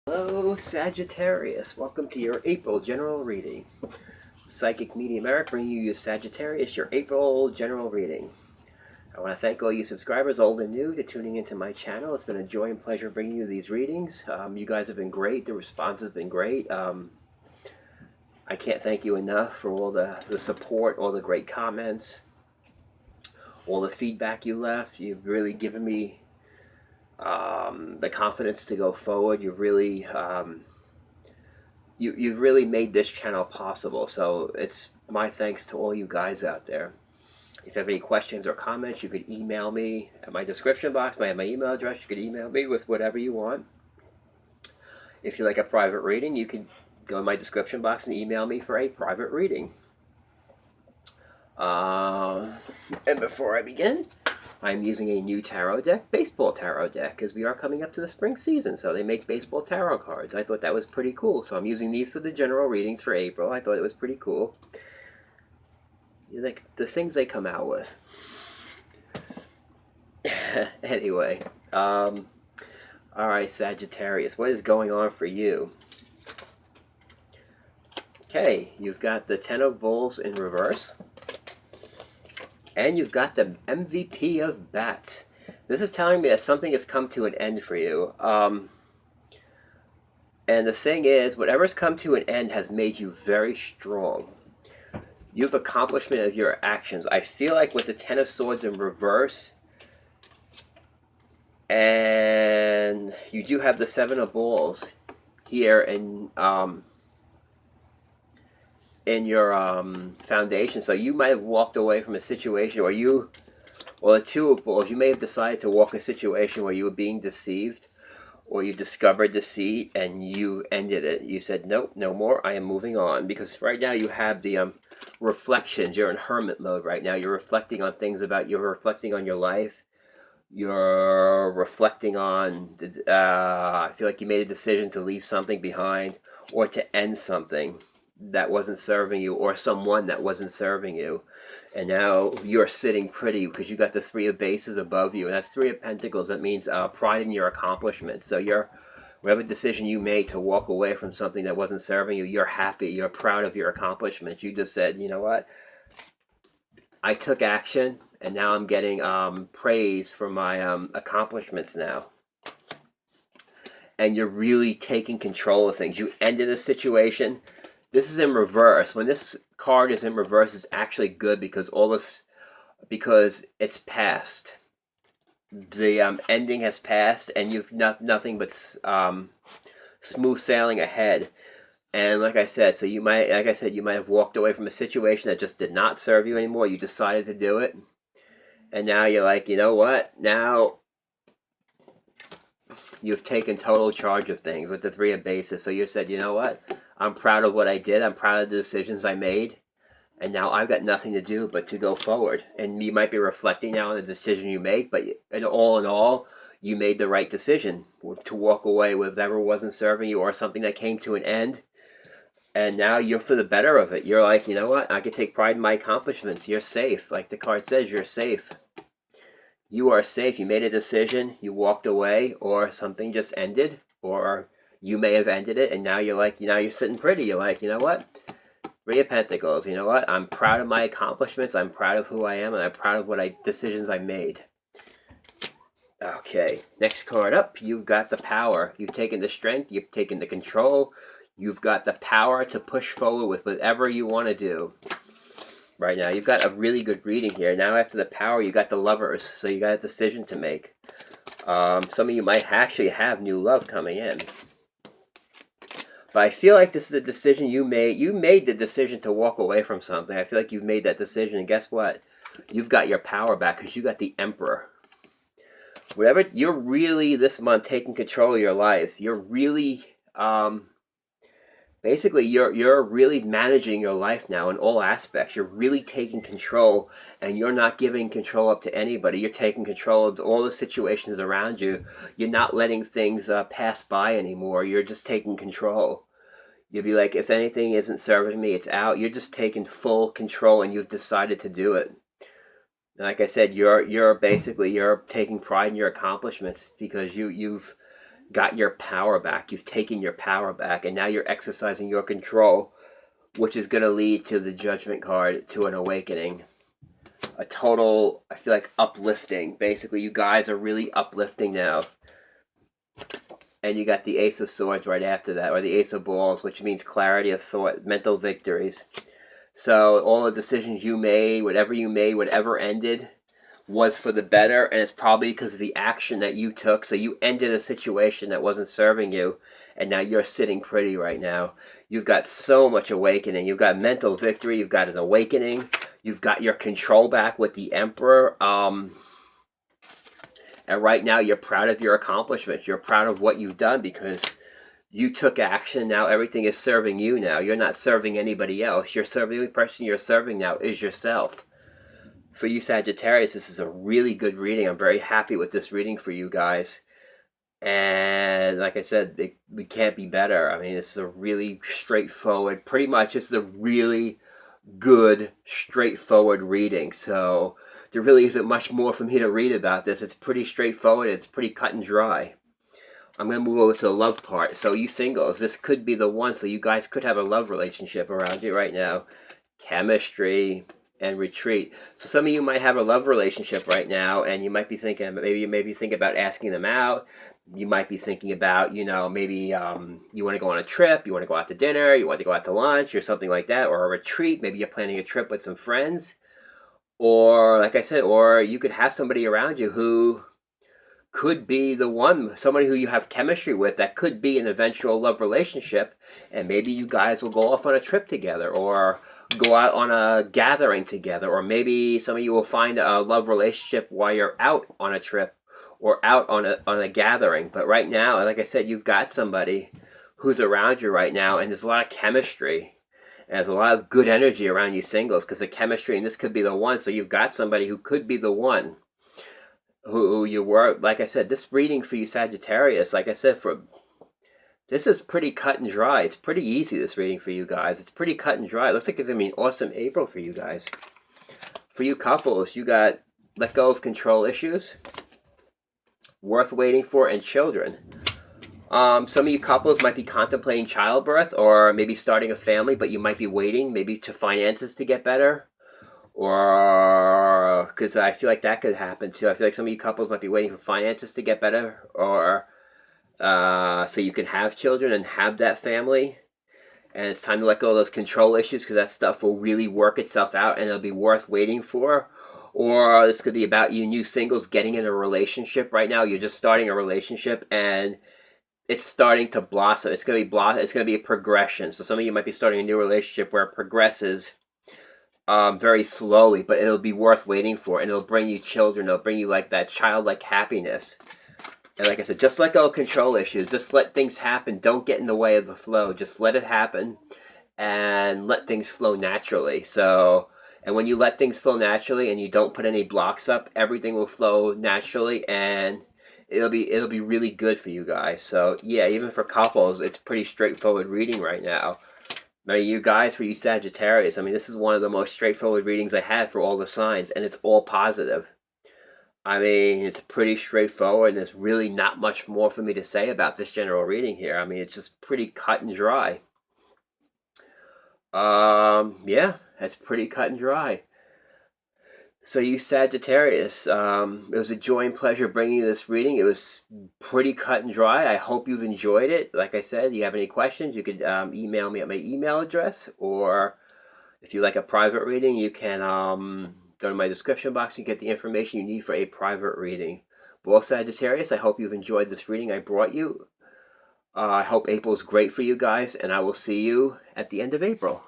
Hello, Sagittarius. Welcome to your April general reading. Psychic Medium Eric bringing you Sagittarius, your April general reading. I want to thank all you subscribers, old and new, to tuning into my channel. It's been a joy and pleasure bringing you these readings. You guys have been great. The response has been great. I can't thank you enough for all the support, all the great comments, all the feedback you left. You've really given me the confidence to go forward. You've really made this channel possible, so it's my thanks to all you guys out there. If you have any questions or comments, you could email me at my description box. I have my email address. You could email me with whatever you want. If you like a private reading, you can go in my description box and email me for a private reading. And before I begin, I'm using a new tarot deck, baseball tarot deck, because we are coming up to the spring season, so they make baseball tarot cards. I thought that was pretty cool, so I'm using these for the general readings for April. I thought it was pretty cool. Like the things they come out with. Anyway, alright, Sagittarius, what is going on for you? Okay, you've got the Ten of Bowls in reverse. And you've got the MVP of Bats. This is telling me that something has come to an end for you. And the thing is, whatever's come to an end has made you very strong. You've accomplishment of your actions. I feel like with the Ten of Swords in reverse, and you do have the Seven of Balls here in your foundation, so you might have walked away from a situation, or the Two of Balls, you may have decided to walk a situation where you were being deceived, or you discovered deceit and you ended it. You said, nope, no more, I am moving on. Because right now you have the reflections. You're in hermit mode right now. You're reflecting on things you're reflecting on your life. You're reflecting on, I feel like you made a decision to leave something behind, or to end something that wasn't serving you, or someone that wasn't serving you. And now you're sitting pretty because you got the Three of Bases above you, and that's Three of Pentacles. That means pride in your accomplishments. So whatever decision you made to walk away from something that wasn't serving you, you're happy, you're proud of your accomplishments. You just said, you know what, I took action, and now I'm getting praise for my accomplishments now. And you're really taking control of things. You ended a situation. This is in reverse. When this card is in reverse, it's actually good because because it's past. The ending has passed, and you've nothing but smooth sailing ahead. And like I said, you might have walked away from a situation that just did not serve you anymore. You decided to do it, and now you're like, you know what? Now you've taken total charge of things with the Three of Bases. So you said, you know what? I'm proud of what I did. I'm proud of the decisions I made. And now I've got nothing to do but to go forward. And you might be reflecting now on the decision you make, but in all, you made the right decision to walk away with whatever wasn't serving you, or something that came to an end. And now you're for the better of it. You're like, you know what? I can take pride in my accomplishments. You're safe. Like the card says, you're safe. You are safe. You made a decision. You walked away, or something just ended, or you may have ended it, and now you're sitting pretty. You're like, you know what? Three of Pentacles. You know what? I'm proud of my accomplishments. I'm proud of who I am, and I'm proud of decisions I made. Okay, next card up. You've got the power. You've taken the strength. You've taken the control. You've got the power to push forward with whatever you want to do. Right now, you've got a really good reading here. Now, after the power, you got the Lovers. So you got a decision to make. Some of you might actually have new love coming in. But I feel like this is a decision you made. You made the decision to walk away from something. I feel like you've made that decision, and guess what? You've got your power back because you got the Emperor. Whatever, you're really this month taking control of your life. You're really, basically, you're really managing your life now in all aspects. You're really taking control, and you're not giving control up to anybody. You're taking control of all the situations around you. You're not letting things pass by anymore. You're just taking control. You'll be like, if anything isn't serving me, it's out. You're just taking full control, and you've decided to do it. And like I said, you're taking pride in your accomplishments because you've got your power back. You've taken your power back, and now you're exercising your control, which is going to lead to the Judgment card, to an awakening. A total, I feel like, uplifting. Basically, you guys are really uplifting now. And you got the Ace of Swords right after that, or the Ace of Balls, which means clarity of thought, mental victories. So all the decisions you made, whatever ended, was for the better, and it's probably because of the action that you took. So you ended a situation that wasn't serving you, and now you're sitting pretty right now. You've got so much awakening. You've got mental victory. You've got an awakening. You've got your control back with the Emperor. And right now you're proud of your accomplishments. You're proud of what you've done because you took action. Now everything is serving you now. You're not serving anybody else. The only person you're serving now is yourself. For you Sagittarius, this is a really good reading. I'm very happy with this reading for you guys. And like I said, we can't be better. I mean, this is a really straightforward, pretty much this is a really good, straightforward reading. So there really isn't much more for me to read about this. It's pretty straightforward. It's pretty cut and dry. I'm going to move over to the love part. So you singles, this could be the one. So you guys could have a love relationship around you right now. Chemistry and retreat. So some of you might have a love relationship right now, and you might be thinking, maybe you think about asking them out. You might be thinking about, maybe you want to go on a trip, you want to go out to dinner, you want to go out to lunch or something like that, or a retreat. Maybe you're planning a trip with some friends. Or, like I said, or you could have somebody around you who could be the one, somebody who you have chemistry with that could be an eventual love relationship, and maybe you guys will go off on a trip together, or go out on a gathering together, or maybe some of you will find a love relationship while you're out on a trip or out on a gathering. But right now, like I said, you've got somebody who's around you right now, and there's a lot of chemistry. And there's a lot of good energy around you singles because the chemistry, and this could be the one. So you've got somebody who could be the one who you were. Like I said, this reading for you Sagittarius, like I said, this is pretty cut and dry. It's pretty easy, this reading for you guys. It's pretty cut and dry. It looks like it's going to be an awesome April for you guys. For you couples, you got let go of control issues, worth waiting for, and children. Some of you couples might be contemplating childbirth or maybe starting a family, but you might be waiting maybe to finances to get better. Or because I feel like that could happen too. I feel like some of you couples might be waiting for finances to get better, or so you can have children and have that family. And it's time to let go of those control issues because that stuff will really work itself out and it'll be worth waiting for. Or this could be about you new singles getting in a relationship right now. You're just starting a relationship and it's starting to blossom. It's going to be a progression. So some of you might be starting a new relationship where it progresses very slowly, but it'll be worth waiting for, and it'll bring you children. It'll bring you like that childlike happiness. And like I said, just let go of control issues. Just let things happen. Don't get in the way of the flow. Just let it happen and let things flow naturally. So, and when you let things flow naturally and you don't put any blocks up, everything will flow naturally and it'll be really good for you guys. So yeah, even for couples, it's pretty straightforward reading right now. Now you guys, for you Sagittarius, I mean, this is one of the most straightforward readings I had for all the signs, and it's all positive. I mean, it's pretty straightforward, and there's really not much more for me to say about this general reading here. I mean, it's just pretty cut and dry. Yeah, that's pretty cut and dry. So you Sagittarius, it was a joy and pleasure bringing you this reading. It was pretty cut and dry. I hope you've enjoyed it. Like I said, if you have any questions, you could email me at my email address, or if you like a private reading, you can go to my description box and get the information you need for a private reading. Well, Sagittarius, I hope you've enjoyed this reading I brought you. I hope April is great for you guys, and I will see you at the end of April.